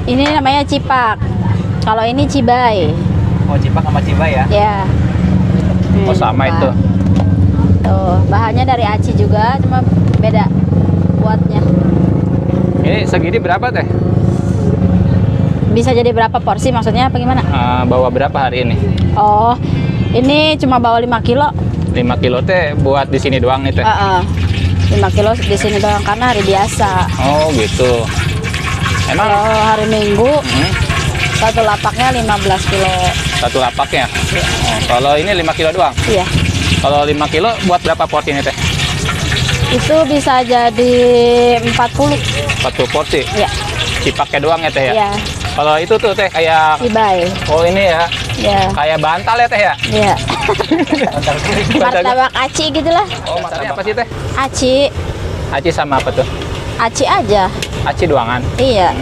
Ini namanya cipak. Kalau ini cibay. Oh, cipak sama cibay ya? Ya. Oh, sama itu. Tuh, bahannya dari aci juga, cuma beda buatnya. Ini segini berapa teh? Bisa jadi berapa porsi maksudnya apa gimana? Bawa berapa hari ini? Oh, ini cuma bawa 5 kilo. 5 kilo teh buat di sini doang nih teh? 5 kilo di sini doang karena hari biasa. Oh gitu. Emang Kalau hari Minggu, satu lapaknya 15 kilo. satu lapaknya? Iya. Oh, kalau ini 5 kilo doang? Iya. Kalau 5 kilo buat berapa porsi ini teh? Itu bisa jadi 40. 40 porsi? Iya. Cipaknya doang ya teh ya? Iya. Kalau itu tuh teh kayak, Cibay. oh ini ya, Iya. kayak bantal ya teh ya? Iya. Bantal. Martabak aci gitulah. Oh, martabak apa sih teh? Aci. Aci sama apa tuh? Aci aja. Aci doangan? Iya.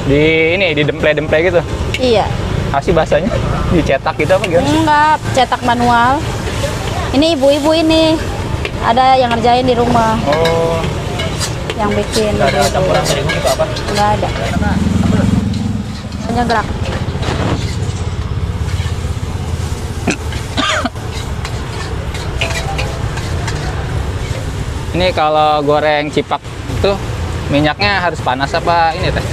Di ini, di demple-demple gitu? Iya. Apa sih bahasanya? Dicetak gitu apa gimana? Enggak, cetak manual. Ini ibu-ibu ini. Ada yang ngerjain di rumah. Oh, Yang bikin. Nggak ada ibu-ibu. campuran terigu gitu apa? Enggak ada. Hanya gerak. ini kalau goreng cipak tuh minyaknya harus panas apa ini teh?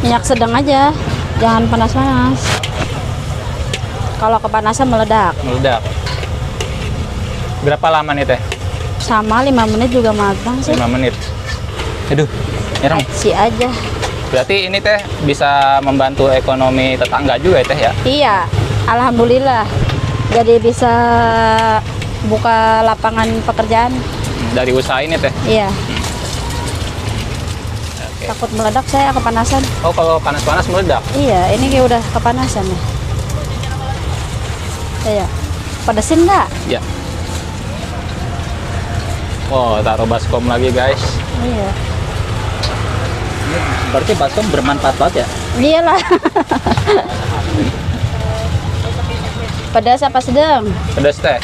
Minyak sedang aja. Jangan panas-panas. Kalau kepanasan meledak. Meledak. Berapa lama nih teh? Sama 5 menit juga matang sih. 5 menit. Aduh, nyerang. Aci aja. Berarti ini teh bisa membantu ekonomi tetangga juga ya teh ya? Iya, alhamdulillah. Jadi bisa buka lapangan pekerjaan. Dari usaha ini teh? Iya. Oke. Takut meledak saya kepanasan. Oh, kalau panas-panas meledak? Iya, ini kayak udah kepanasan ya. Iya. Pedesin nggak? Ya. Oh, taruh baskom lagi guys. Iya. Ini berarti baskom bermanfaat banget ya? Iyalah. Pedas apa sedang? Pedas teh.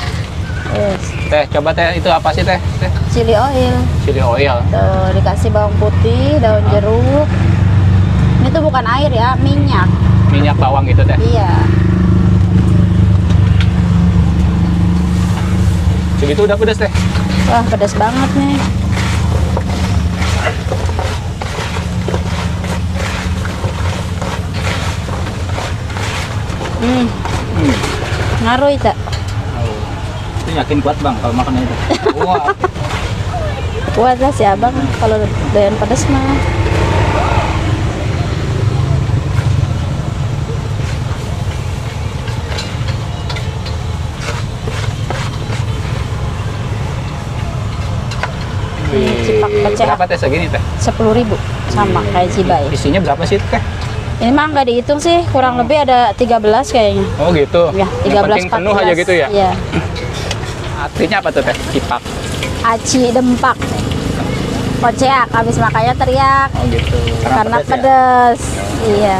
Yes. Teh, coba teh itu apa sih teh? Teh, Chili oil. chili oil. Tuh, dikasih bawang putih, daun jeruk. Ini tuh bukan air ya, minyak. Minyak bawang gitu teh. Iya. Segitu udah pedas teh. Wah, pedas banget nih. Ngaruh itu. Itu yakin kuat bang kalau makan itu? Wah, Kuat lah si abang kalau doyan pedas mah. Cipak pecah Berapa teh segini teh? 10.000 sama kayak cibay. Isinya berapa sih teh? Ini mah nggak dihitung sih, kurang lebih ada 13 kayaknya. Oh gitu. Ya, Yang 13 penting penuh aja gitu ya? Iya. Artinya apa tuh teh? Cipak. Aci dempak. Kocek, habis makannya teriak. Oh gitu. Karena pedas ya? pedas. Iya.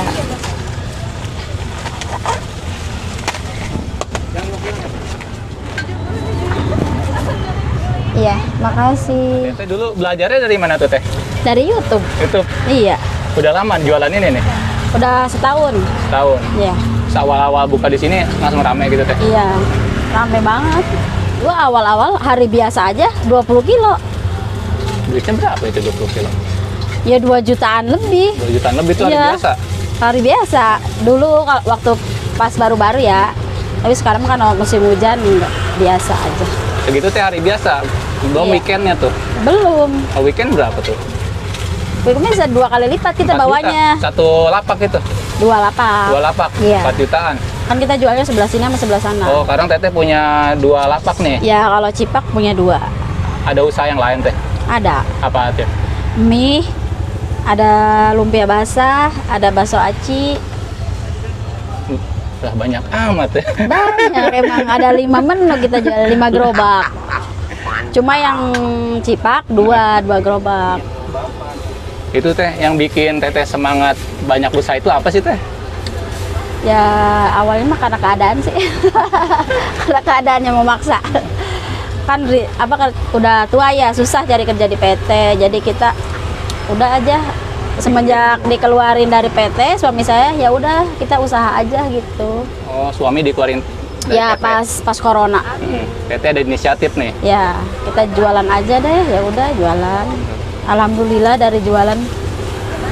Iya, makasih. Teh dulu belajarnya dari mana tuh teh? Dari YouTube. Itu Iya. udah lama jualan ini nih? Udah setahun. Tahun. Iya. Awal-awal buka di sini langsung rame gitu teh. Iya. Rame banget. Gua awal-awal hari biasa aja 20 kilo. Duitnya berapa itu 20 kilo? Ya 2 jutaan lebih. 2 jutaan lebih tuh hari Iya. biasa. Hari biasa. Dulu waktu pas baru-baru ya. Tapi sekarang kan musim hujan enggak, biasa aja. Segitu teh hari biasa. Belum Iya. weekendnya tuh. Belum. Oh, weekend berapa tuh? Weekend bisa 2 kali lipat kita 4 bawanya. juta. Satu lapak itu. 2 lapak. 2 lapak. Iya. 4 jutaan. Kan kita jualnya sebelah sini sama sebelah sana. Oh, sekarang teteh punya 2 lapak nih. Ya kalau cipak punya 2. Ada usaha yang lain teh? Ada Apa teh? mie, ada lumpia basah, ada bakso aci. Lah banyak amat ya. Banyak emang ada 5 menu kita jual 5 gerobak. Cuma yang cipak 2 gerobak. Itu teh yang bikin teteh semangat banyak usaha itu apa sih teh? Ya awalnya mah karena keadaan sih. Karena keadaannya memaksa. Kan udah tua ya, susah cari kerja di PT. Jadi kita udah aja semenjak dikeluarin dari PT suami saya, ya udah kita usaha aja gitu. Oh, suami dikeluarin dari Ya PT. pas corona. PT ada inisiatif nih. Ya kita jualan aja deh, ya udah jualan. Alhamdulillah dari jualan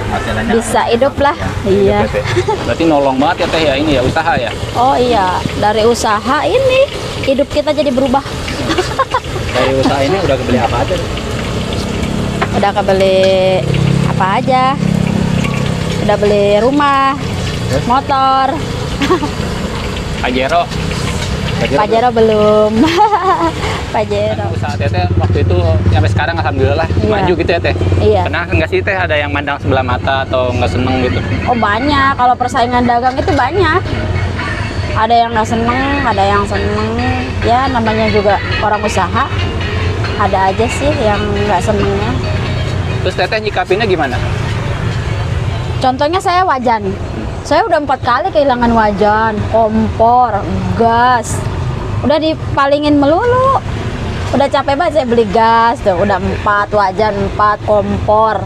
Hasilnya bisa hidup lah. Iya. Iya. Berarti nolong banget ya teh ya ini ya usaha ya. Oh iya, dari usaha ini hidup kita jadi berubah. dari usaha ini udah kebeli apa aja? Udah kebeli apa aja? Udah beli rumah, motor. Pajero. Pajero belum. Pajero. Usaha teteh waktu itu sampai sekarang alhamdulillah Iya. maju gitu ya teh. Iya. Pernah nggak sih teh ada yang mandang sebelah mata atau nggak seneng gitu? Oh banyak, kalau persaingan dagang itu banyak. Ada yang nggak seneng, ada yang seneng. Ya namanya juga orang usaha. Ada aja sih yang nggak senengnya. Terus teteh nyikapinnya gimana? Contohnya saya wajan. Saya udah 4 kali kehilangan wajan, kompor, gas. Udah dipalingin melulu. Udah capek banget saya beli gas tuh. Udah 4 wajan, 4 kompor.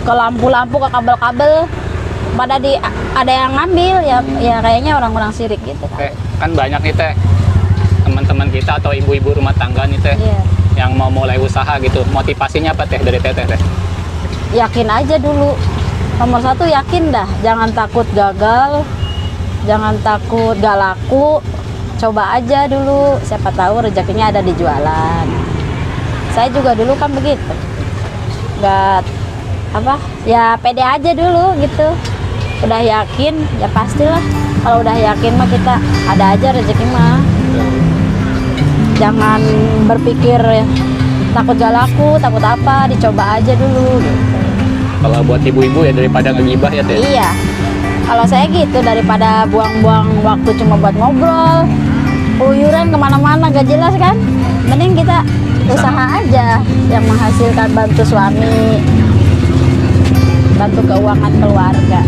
Ke lampu-lampu, ke kabel-kabel. Pada ada yang ngambil ya, ya kayaknya orang-orang sirik gitu kan. Teh, kan banyak nih teh teman-teman kita atau ibu-ibu rumah tangga nih teh Iya. yang mau mulai usaha gitu. Motivasinya apa teh dari teteh teh? Yakin aja dulu. Nomor 1 yakin dah, jangan takut gagal, jangan takut gak laku, coba aja dulu, siapa tahu rezekinya ada di jualan. Saya juga dulu kan begitu, nggak apa, ya pede aja dulu gitu. Udah yakin, ya pastilah. Kalau udah yakin mah kita ada aja rezeki mah. Jangan berpikir ya, takut gak laku, takut apa, dicoba aja dulu. Gitu. Kalau buat ibu-ibu ya daripada ngegibah ya teh. Iya, kalau saya gitu daripada buang-buang waktu cuma buat ngobrol, keluyuran kemana-mana gak jelas kan. Mending kita usaha aja yang menghasilkan, bantu suami, bantu keuangan keluarga.